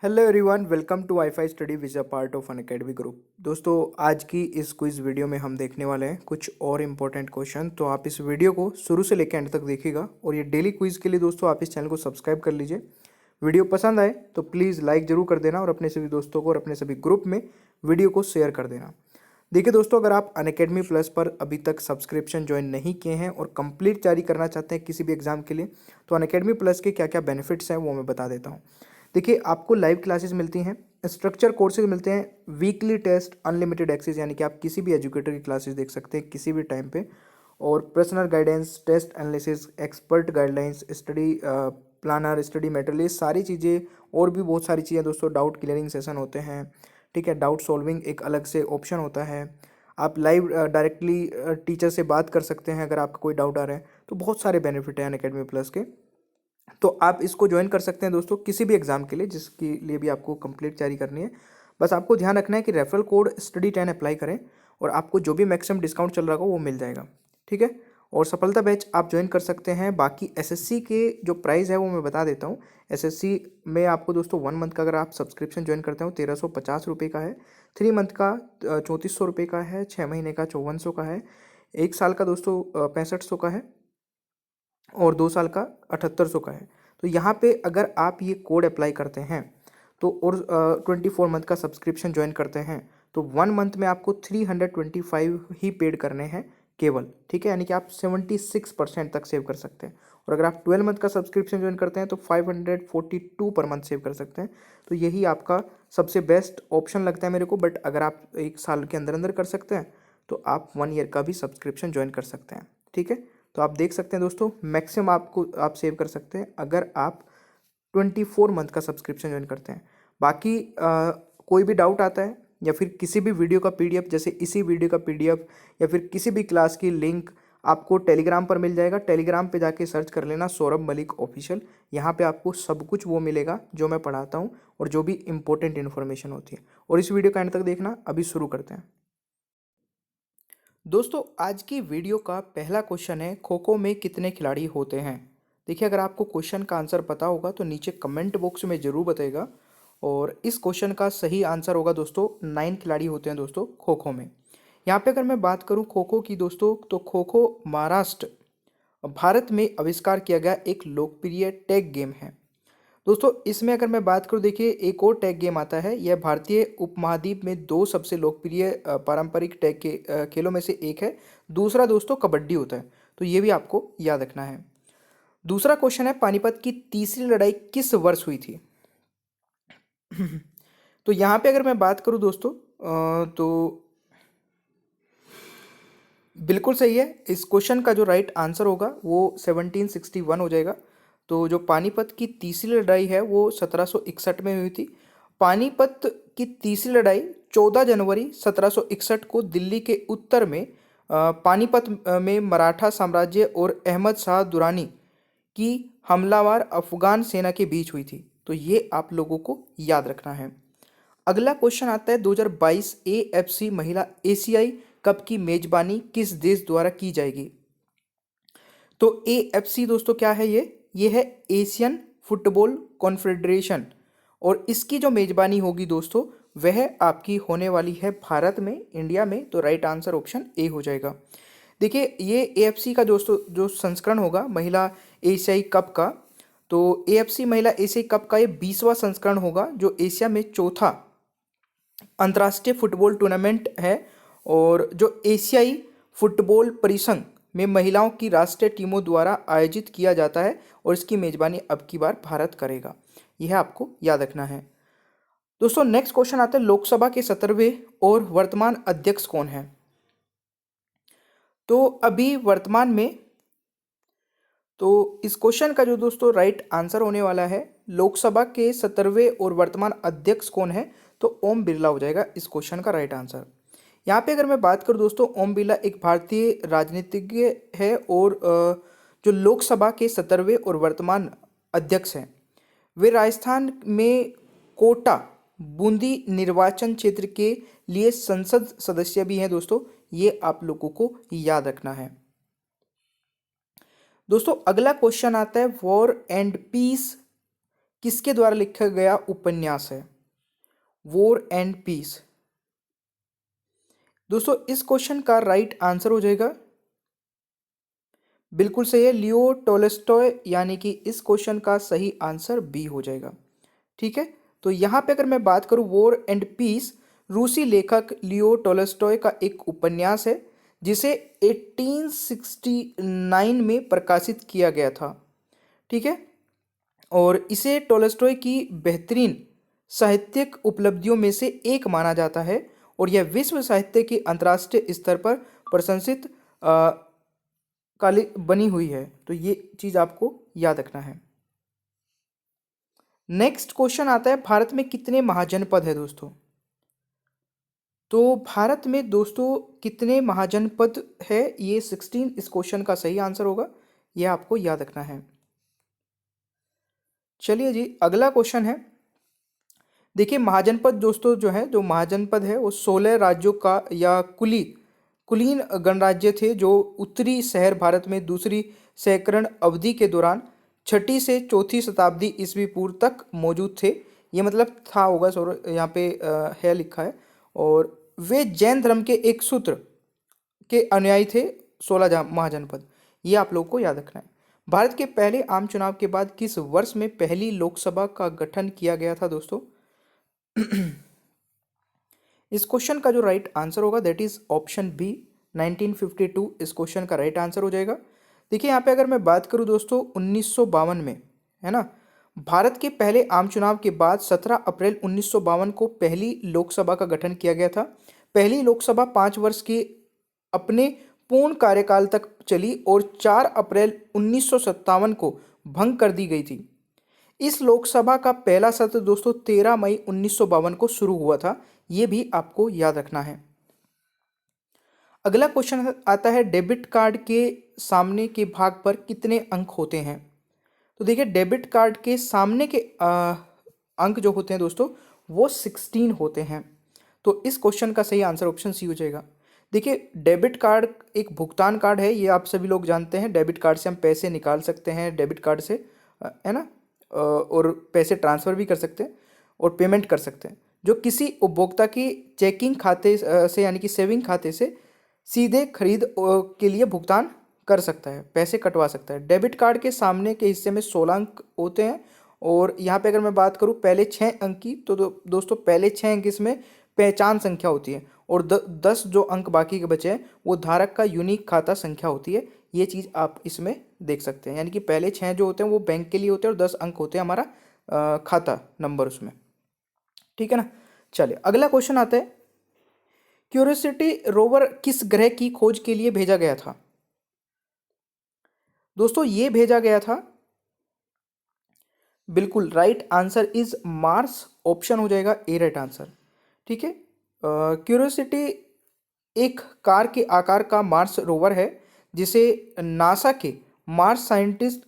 Hello everyone, welcome to wifi study which a part of Unacademy group. दोस्तों, आज की इस quiz video में हम देखने वाले हैं कुछ और इम्पोर्टेंट क्वेश्चन। तो आप इस वीडियो को शुरू से लेकर एंड तक देखिएगा और ये डेली क्विज के लिए दोस्तों आप इस चैनल को सब्सक्राइब कर लीजिए। वीडियो पसंद आए तो प्लीज़ लाइक ज़रूर कर देना और अपने सभी दोस्तों को और अपने सभी ग्रुप में वीडियो को शेयर कर देना। देखिए दोस्तों, अगर आप अनअकैडमी प्लस पर अभी तक सब्सक्रिप्शन ज्वाइन नहीं किए हैं और कंप्लीट तैयारी करना चाहते हैं किसी भी एग्जाम के लिए, तो अनअकैडमी प्लस के क्या क्या बेनिफिट्स हैं वो मैं बता देता हूँ। देखिए, आपको लाइव क्लासेस मिलती हैं, स्ट्रक्चर कोर्सेज मिलते हैं, वीकली टेस्ट, अनलिमिटेड एक्सेस, यानी कि आप किसी भी एजुकेटर की क्लासेस देख सकते हैं किसी भी टाइम पे, और personal guidance, test analysis, expert guidelines, study planner, study material, ये सारी चीज़ें और भी बहुत सारी चीज़ें दोस्तों। डाउट क्लियरिंग सेशन होते हैं, ठीक है। डाउट सॉल्विंग एक अलग से ऑप्शन होता है। आप लाइव डायरेक्टली टीचर से बात कर सकते हैं अगर आपका कोई डाउट आ रहा है। तो बहुत सारे बेनिफिट हैं अनअकैडमी प्लस के। तो आप इसको ज्वाइन कर सकते हैं दोस्तों किसी भी एग्जाम के लिए जिसके लिए भी आपको कंप्लीट तैयारी करनी है। बस आपको ध्यान रखना है कि रेफरल कोड study10 अप्लाई करें और आपको जो भी मैक्सिमम डिस्काउंट चल रहा होगा वो मिल जाएगा, ठीक है। और सफलता बैच आप ज्वाइन कर सकते हैं। बाकी एसएससी के जो प्राइस है वो मैं बता देता हूँ। एसएससी में आपको दोस्तों 1 मंथ का अगर आप सब्सक्रिप्शन ज्वाइन करते हो 1350 रुपये का है, 3 मंथ का 3400 रुपये का है, 6 महीने का 5400 का है, 1 साल का दोस्तों 6500 का है और 2 साल का 7800 का है। तो यहाँ पे अगर आप ये कोड अप्लाई करते हैं तो और 24 मंथ का सब्सक्रिप्शन ज्वाइन करते हैं तो 1 मंथ में आपको 325 ही पेड करने हैं केवल, ठीक है। यानी कि आप 76% तक सेव कर सकते हैं। और अगर आप 12 मंथ का सब्सक्रिप्शन ज्वाइन करते हैं तो 542 पर मंथ सेव कर सकते हैं। तो यही आपका सबसे बेस्ट ऑप्शन लगता है मेरे को। बट अगर आप 1 साल के अंदर अंदर कर सकते हैं तो आप 1 ईयर का भी सब्सक्रिप्शन ज्वाइन कर सकते हैं, ठीक है। तो आप देख सकते हैं दोस्तों, मैक्सिमम आपको आप सेव कर सकते हैं अगर आप 24 मंथ का सब्सक्रिप्शन ज्वाइन करते हैं। बाकी कोई भी डाउट आता है या फिर किसी भी वीडियो का पीडीएफ, जैसे इसी वीडियो का पीडीएफ या फिर किसी भी क्लास की लिंक आपको टेलीग्राम पर मिल जाएगा। टेलीग्राम पे जाके सर्च कर लेना सौरभ मलिक ऑफिशियल। यहाँ पे आपको सब कुछ वो मिलेगा जो मैं पढ़ाता हूँ और जो भी इंपॉर्टेंट इन्फॉर्मेशन होती है। और इस वीडियो का एंड तक देखना। अभी शुरू करते हैं दोस्तों। आज की वीडियो का पहला क्वेश्चन है, खो खो में कितने खिलाड़ी होते हैं। देखिए, अगर आपको क्वेश्चन का आंसर पता होगा तो नीचे कमेंट बॉक्स में ज़रूर बताइएगा। और इस क्वेश्चन का सही आंसर होगा दोस्तों 9 खिलाड़ी होते हैं दोस्तों खो खो में। यहाँ पे अगर मैं बात करूँ खो खो की दोस्तों, तो खो खो महाराष्ट्र भारत में आविष्कार किया गया एक लोकप्रिय टैग गेम है दोस्तों। इसमें अगर मैं बात करूं, देखिए एक और टैग गेम आता है। यह भारतीय उपमहाद्वीप में दो सबसे लोकप्रिय पारंपरिक टैग के खेलों में से एक है। दूसरा दोस्तों कबड्डी होता है। तो ये भी आपको याद रखना है। दूसरा क्वेश्चन है, पानीपत की तीसरी लड़ाई किस वर्ष हुई थी। तो यहाँ पे अगर मैं बात करूँ दोस्तों, तो बिल्कुल सही है। इस क्वेश्चन का जो राइट आंसर होगा वो 1761 हो जाएगा। तो जो पानीपत की तीसरी लड़ाई है वो 1761 में हुई थी। पानीपत की तीसरी लड़ाई 14 जनवरी 1761 को दिल्ली के उत्तर में पानीपत में मराठा साम्राज्य और अहमद शाह दुरानी की हमलावर अफगान सेना के बीच हुई थी। तो ये आप लोगों को याद रखना है। अगला क्वेश्चन आता है, 2022 एएफसी महिला एशियाई कप की मेजबानी किस देश द्वारा की जाएगी। तो एएफसी दोस्तों क्या है, ये है एशियन फुटबॉल कॉन्फेडरेशन। और इसकी जो मेजबानी होगी दोस्तों वह आपकी होने वाली है भारत में, इंडिया में। तो राइट आंसर ऑप्शन ए हो जाएगा। देखिए, ये एएफसी का दोस्तों जो संस्करण होगा महिला एशियाई कप का, तो एएफसी महिला एशियाई कप का ये 20वां संस्करण होगा जो एशिया में चौथा अंतर्राष्ट्रीय फुटबॉल टूर्नामेंट है। और जो एशियाई फुटबॉल परिसंघ में महिलाओं की राष्ट्रीय टीमों द्वारा आयोजित किया जाता है और इसकी मेजबानी अब की बार भारत करेगा। यह आपको याद रखना है दोस्तों। नेक्स्ट क्वेश्चन आता है, लोकसभा के 17वें और वर्तमान अध्यक्ष कौन है। तो अभी वर्तमान में, तो इस क्वेश्चन का जो दोस्तों राइट आंसर होने वाला है, लोकसभा के 17वें और वर्तमान अध्यक्ष कौन है, तो ओम बिरला हो जाएगा इस क्वेश्चन का राइट आंसर। यहाँ पे अगर मैं बात करूँ दोस्तों, ओम बिरला एक भारतीय राजनीतिज्ञ है और जो लोकसभा के 17वें और वर्तमान अध्यक्ष हैं, वे राजस्थान में कोटा बूंदी निर्वाचन क्षेत्र के लिए संसद सदस्य भी हैं दोस्तों। ये आप लोगों को याद रखना है दोस्तों। अगला क्वेश्चन आता है, वॉर एंड पीस किसके द्वारा लिखा गया उपन्यास है? War and peace. दोस्तों इस क्वेश्चन का राइट आंसर हो जाएगा, बिल्कुल सही है, लियो टोल्स्टॉय, यानी कि इस क्वेश्चन का सही आंसर बी हो जाएगा। ठीक है, तो यहाँ पे अगर मैं बात करूँ वॉर एंड पीस, रूसी लेखक लियो टोल्स्टॉय का एक उपन्यास है जिसे 1869 में प्रकाशित किया गया था। ठीक है, और इसे टोल्स्टॉय की बेहतरीन साहित्यिक उपलब्धियों में से एक माना जाता है और यह विश्व साहित्य की अंतर्राष्ट्रीय स्तर पर प्रशंसित काली बनी हुई है। तो ये चीज़ आपको याद रखना है। नेक्स्ट क्वेश्चन आता है, भारत में कितने महाजनपद है दोस्तों? तो भारत में दोस्तों कितने महाजनपद है? ये 16 इस क्वेश्चन का सही आंसर होगा, ये आपको याद रखना है। चलिए जी, अगला क्वेश्चन है। देखिए महाजनपद दोस्तों जो है, जो महाजनपद है वो 16 राज्यों का या कुलीन गणराज्य थे जो उत्तरी शहर भारत में दूसरी सैकरण अवधि के दौरान 6ठी से 4ठी शताब्दी ईस्वी पूर्व तक मौजूद थे। ये मतलब था होगा, सॉरी यहाँ पे है लिखा है। और वे जैन धर्म के एक सूत्र के अनुयायी थे। 16 महाजनपद, ये आप लोगों को याद रखना है। भारत के पहले आम चुनाव के बाद किस वर्ष में पहली लोकसभा का गठन किया गया था दोस्तों? इस क्वेश्चन का जो राइट आंसर होगा दैट इज ऑप्शन बी, 1952 इस क्वेश्चन का राइट आंसर हो जाएगा। देखिए यहाँ पे अगर मैं बात करूँ दोस्तों 1952 में, है ना, भारत के पहले आम चुनाव के बाद 17 अप्रैल 1952 को पहली लोकसभा का गठन किया गया था। पहली लोकसभा 5 वर्ष के अपने पूर्ण कार्यकाल तक चली और 4 अप्रैल 1957 को भंग कर दी गई थी। इस लोकसभा का पहला सत्र दोस्तों 13 मई 1952 को शुरू हुआ था, ये भी आपको याद रखना है। अगला क्वेश्चन आता है, डेबिट कार्ड के सामने के भाग पर कितने अंक होते हैं? तो देखिए डेबिट कार्ड के सामने के अंक जो होते हैं दोस्तों वो 16 होते हैं। तो इस क्वेश्चन का सही आंसर ऑप्शन सी हो जाएगा। देखिए डेबिट कार्ड एक भुगतान कार्ड है, ये आप सभी लोग जानते हैं। डेबिट कार्ड से हम पैसे निकाल सकते हैं, डेबिट कार्ड से, है ना, और पैसे ट्रांसफ़र भी कर सकते हैं और पेमेंट कर सकते हैं, जो किसी उपभोक्ता की चेकिंग खाते से यानी कि सेविंग खाते से सीधे खरीद के लिए भुगतान कर सकता है, पैसे कटवा सकता है। डेबिट कार्ड के सामने के हिस्से में 16 अंक होते हैं और यहाँ पे अगर मैं बात करूँ पहले 6 अंक की, तो दोस्तों पहले 6 अंक इसमें पहचान संख्या होती है और 10 जो अंक बाकी के बचे हैं वो धारक का यूनिक खाता संख्या होती है। ये चीज़ आप इसमें देख सकते हैं, यानी कि पहले 6 जो होते हैं वो बैंक के लिए होते हैं और 10 अंक होते हैं हमारा खाता नंबर उसमें। ठीक है ना। चलिए अगला क्वेश्चन आता है, क्यूरियोसिटी रोवर किस ग्रह की खोज के लिए भेजा गया था? दोस्तों ये भेजा गया था, बिल्कुल right answer is Mars, option हो जाएगा ए राइट आंसर। ठीक है, क्यूरियोसिटी एक कार के आकार का मार्स रोवर है जिसे नासा के मार्स साइंटिस्ट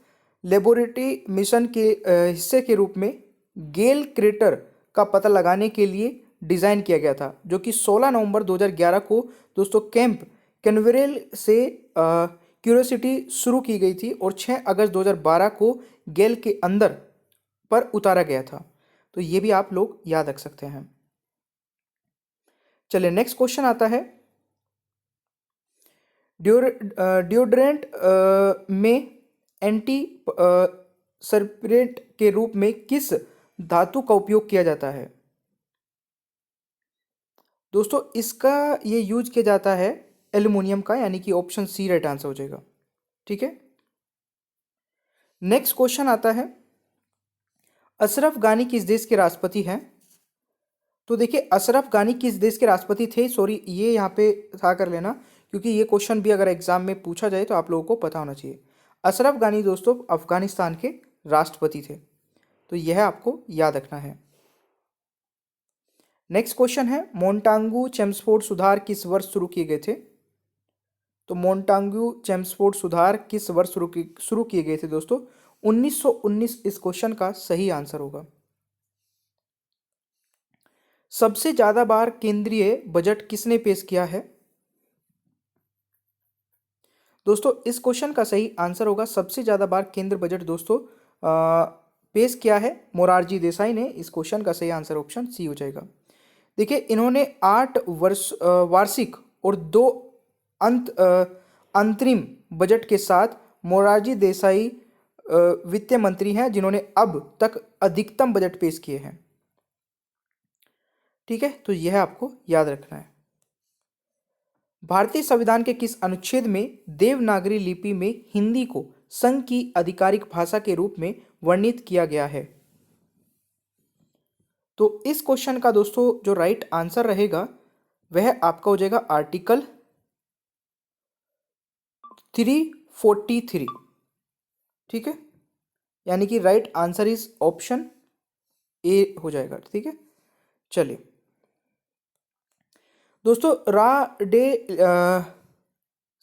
लेबोरेटरी मिशन के हिस्से के रूप में गेल क्रेटर का पता लगाने के लिए डिज़ाइन किया गया था, जो कि 16 नवंबर 2011 को दोस्तों कैंप कैनवेरल से क्यूरियोसिटी शुरू की गई थी और 6 अगस्त 2012 को गेल के अंदर पर उतारा गया था। तो ये भी आप लोग याद रख सकते हैं। चलिए नेक्स्ट क्वेश्चन आता है, डिओड्रेंट में एंटी सर्पिरेंट के रूप में किस धातु का उपयोग किया जाता है? दोस्तों इसका ये यूज किया जाता है एल्युमिनियम का, यानी कि ऑप्शन सी राइट आंसर हो जाएगा। ठीक है, नेक्स्ट क्वेश्चन आता है, अशरफ गानी किस देश के राष्ट्रपति हैं? तो देखिए अशरफ गानी किस देश के राष्ट्रपति थे, सॉरी ये यहाँ पे था कर लेना, क्योंकि ये क्वेश्चन भी अगर एग्जाम में पूछा जाए तो आप लोगों को पता होना चाहिए। अशरफ गानी दोस्तों अफगानिस्तान के राष्ट्रपति थे, तो यह आपको याद रखना है। नेक्स्ट क्वेश्चन है, मोंटागू चेम्सफोर्ड सुधार किस वर्ष शुरू किए गए थे? तो मोंटागू चेम्सफोर्ड सुधार किस वर्ष शुरू किए गए थे दोस्तों? 1919 इस क्वेश्चन का सही आंसर होगा। सबसे ज्यादा बार केंद्रीय बजट किसने पेश किया है? दोस्तों इस क्वेश्चन का सही आंसर होगा, सबसे ज्यादा बार केंद्र बजट दोस्तों पेश किया है मोरारजी देसाई ने। इस क्वेश्चन का सही आंसर ऑप्शन सी हो जाएगा। देखिए, इन्होंने 8 वार्षिक और 2 अंतरिम बजट के साथ मोरारजी देसाई वित्त मंत्री हैं जिन्होंने अब तक अधिकतम बजट पेश किए हैं। ठीक है, तो यह आपको याद रखना है। भारतीय संविधान के किस अनुच्छेद में देवनागरी लिपि में हिंदी को संघ की आधिकारिक भाषा के रूप में वर्णित किया गया है? तो इस क्वेश्चन का दोस्तों जो राइट आंसर रहेगा वह आपका हो जाएगा आर्टिकल 343। ठीक है, यानी कि right answer is option A हो जाएगा। ठीक है, चलिए दोस्तों, रा डे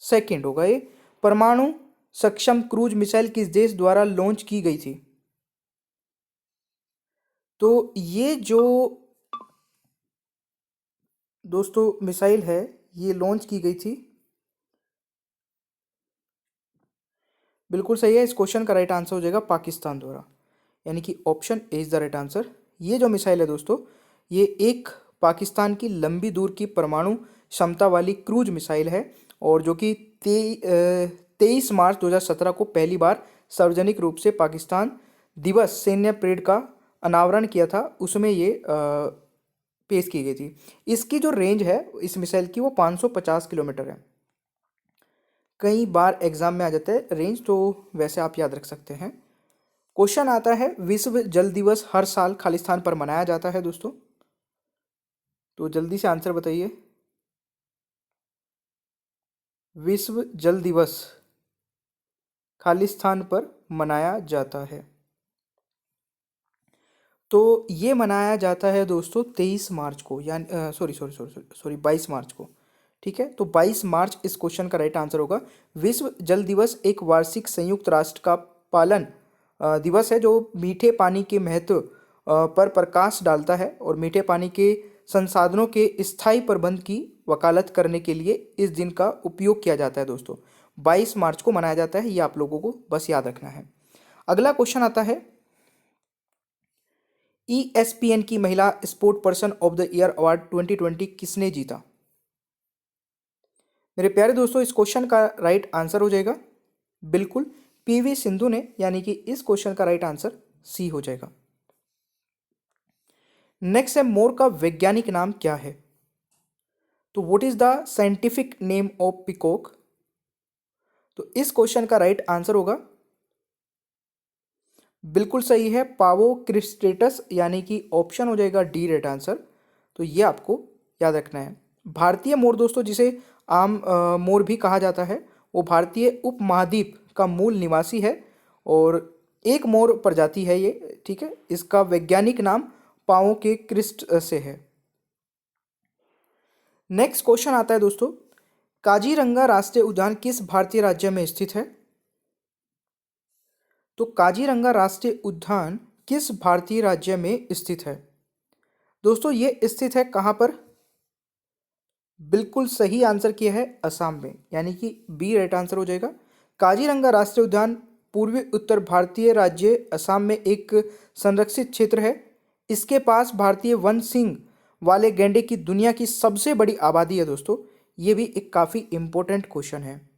सेकेंड होगा ये। परमाणु सक्षम क्रूज मिसाइल किस देश द्वारा लॉन्च की गई थी? तो ये जो दोस्तों मिसाइल है ये लॉन्च की गई थी, बिल्कुल सही है। इस क्वेश्चन का राइट आंसर हो जाएगा पाकिस्तान द्वारा, यानी कि option A is the right answer. ये जो मिसाइल है दोस्तों, ये एक पाकिस्तान की लंबी दूर की परमाणु क्षमता वाली क्रूज मिसाइल है, और जो कि 23 मार्च 2017 को पहली बार सार्वजनिक रूप से पाकिस्तान दिवस सैन्य परेड का अनावरण किया था, उसमें ये पेश की गई थी। इसकी जो रेंज है इस मिसाइल की वो 550 किलोमीटर है। कई बार एग्जाम में आ जाता है रेंज, तो वैसे आप याद रख सकते हैं। क्वेश्चन आता है, विश्व जल दिवस हर साल खालिस्तान पर मनाया जाता है दोस्तों? तो जल्दी से आंसर बताइए। विश्व जल दिवस खालिस्तान पर मनाया जाता है, तो ये मनाया जाता है दोस्तों 23 मार्च को, यानी सॉरी 22 मार्च को। ठीक है, तो 22 मार्च इस क्वेश्चन का राइट आंसर होगा। विश्व जल दिवस एक वार्षिक संयुक्त राष्ट्र का पालन दिवस है जो मीठे पानी के महत्व पर प्रकाश डालता है और मीठे पानी के संसाधनों के स्थायी प्रबंध की वकालत करने के लिए इस दिन का उपयोग किया जाता है दोस्तों। 22 मार्च को मनाया जाता है, ये आप लोगों को बस याद रखना है। अगला क्वेश्चन आता है, ESPN की महिला sport person of the year award 2020 किसने जीता? मेरे प्यारे दोस्तों, इस क्वेश्चन का राइट आंसर हो जाएगा बिल्कुल PV सिंधु ने, यानी कि इस क्वेश्चन का राइट आंसर सी हो जाएगा। नेक्स्ट है, मोर का वैज्ञानिक नाम क्या है? तो what is the scientific name of peacock? तो इस क्वेश्चन का राइट आंसर होगा बिल्कुल सही है पावो क्रिस्टेटस, यानी कि ऑप्शन हो जाएगा डी राइट आंसर। तो ये आपको याद रखना है। भारतीय मोर दोस्तों, जिसे आम मोर भी कहा जाता है, वो भारतीय उपमहाद्वीप का मूल निवासी है और एक मोर प्रजाति है ये। ठीक है, इसका वैज्ञानिक नाम पावो के क्रिस्ट से है। नेक्स्ट क्वेश्चन आता है दोस्तों, काजीरंगा राष्ट्रीय उद्यान किस भारतीय राज्य में स्थित है? तो काजीरंगा राष्ट्रीय उद्यान किस भारतीय राज्य में स्थित है? दोस्तों ये स्थित है कहाँ पर? बिल्कुल सही आंसर किया है असम में, यानी कि बी राइट आंसर हो जाएगा। काजीरंगा राष्ट्रीय उद्यान पूर्वी उत्तर भारतीय राज्य असम में एक संरक्षित क्षेत्र है। इसके पास भारतीय वन सींग वाले गैंडे की दुनिया की सबसे बड़ी आबादी है दोस्तों। ये भी एक काफ़ी इंपॉर्टेंट क्वेश्चन है।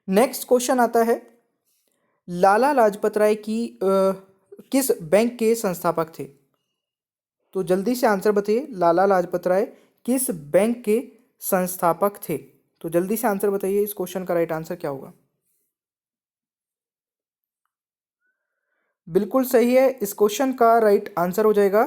नेक्स्ट क्वेश्चन आता है, लाला लाजपत राय किस बैंक के संस्थापक थे? तो जल्दी से आंसर बताइए, लाला लाजपत राय किस बैंक के संस्थापक थे? तो जल्दी से आंसर बताइए, इस क्वेश्चन का राइट आंसर क्या होगा? बिल्कुल सही है, इस क्वेश्चन का राइट आंसर हो जाएगा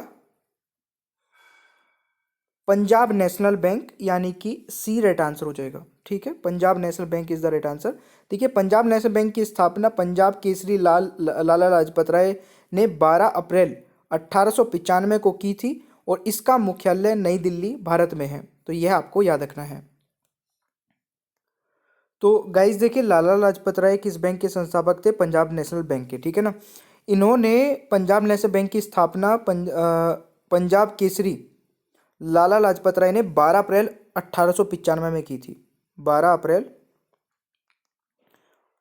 पंजाब नेशनल बैंक, यानी कि सी राइट आंसर हो जाएगा। ठीक है, Punjab national bank is the right answer. देखिए, पंजाब नेशनल बैंक की स्थापना पंजाब केसरी लाला लाजपत राय ने 12 अप्रैल 1895 को की थी और इसका मुख्यालय नई दिल्ली भारत में है। तो यह आपको याद रखना है। तो गाइस देखिए, लाला लाजपत राय किस बैंक के संस्थापक थे? पंजाब नेशनल बैंक के। ठीक है ना, इन्होंने पंजाब नेशनल बैंक की स्थापना पंजाब केसरी लाला लाजपत राय ने 12 अप्रैल 1895 में की थी। 12 अप्रैल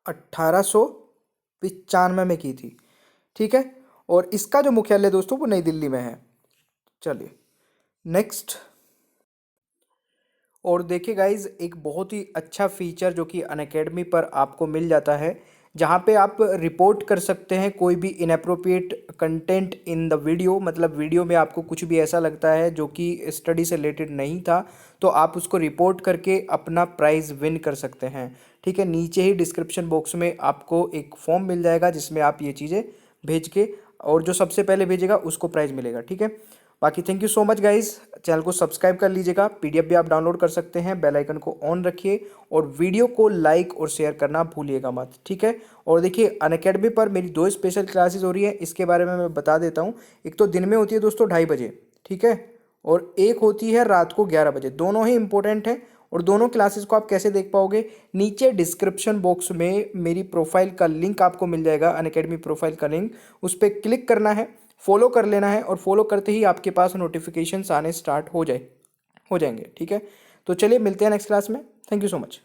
1895 में की थी। ठीक है। और इसका जो मुख्यालय दोस्तों वो नई दिल्ली में है। चलिए नेक्स्ट। और देखिए गाइज, एक बहुत ही अच्छा फीचर जो कि अनअकैडमी पर आपको मिल जाता है, जहाँ पे आप रिपोर्ट कर सकते हैं कोई भी inappropriate content in the video. मतलब वीडियो में आपको कुछ भी ऐसा लगता है जो कि स्टडी से रिलेटेड नहीं था, तो आप उसको रिपोर्ट करके अपना प्राइज़ विन कर सकते हैं। ठीक है, नीचे ही डिस्क्रिप्शन बॉक्स में आपको एक फॉर्म मिल जाएगा जिसमें आप ये चीज़ें भेज के, और जो सबसे पहले भेजेगा उसको प्राइज़ मिलेगा। ठीक है, बाकी thank you so much guys. Channel को सब्सक्राइब कर लीजिएगा, पीडीएफ भी आप डाउनलोड कर सकते हैं, बेल आइकन को ऑन रखिए और वीडियो को लाइक और शेयर करना भूलिएगा मत। ठीक है, और देखिए अनअकैडमी पर मेरी 2 स्पेशल क्लासेस हो रही है, इसके बारे में मैं बता देता हूँ। एक तो दिन में होती है दोस्तों 2:30 बजे, ठीक है, और एक होती है रात को 11 बजे। दोनों ही इंपॉर्टेंट है। और दोनों क्लासेस को आप कैसे देख पाओगे, नीचे डिस्क्रिप्शन बॉक्स में मेरी प्रोफाइल का लिंक आपको मिल जाएगा, अनअकैडमी प्रोफाइल का लिंक। उस पर क्लिक करना है, फॉलो कर लेना है, और फॉलो करते ही आपके पास नोटिफिकेशंस आने स्टार्ट हो जाएंगे। ठीक है, तो चलिए मिलते हैं नेक्स्ट क्लास में। Thank you so much.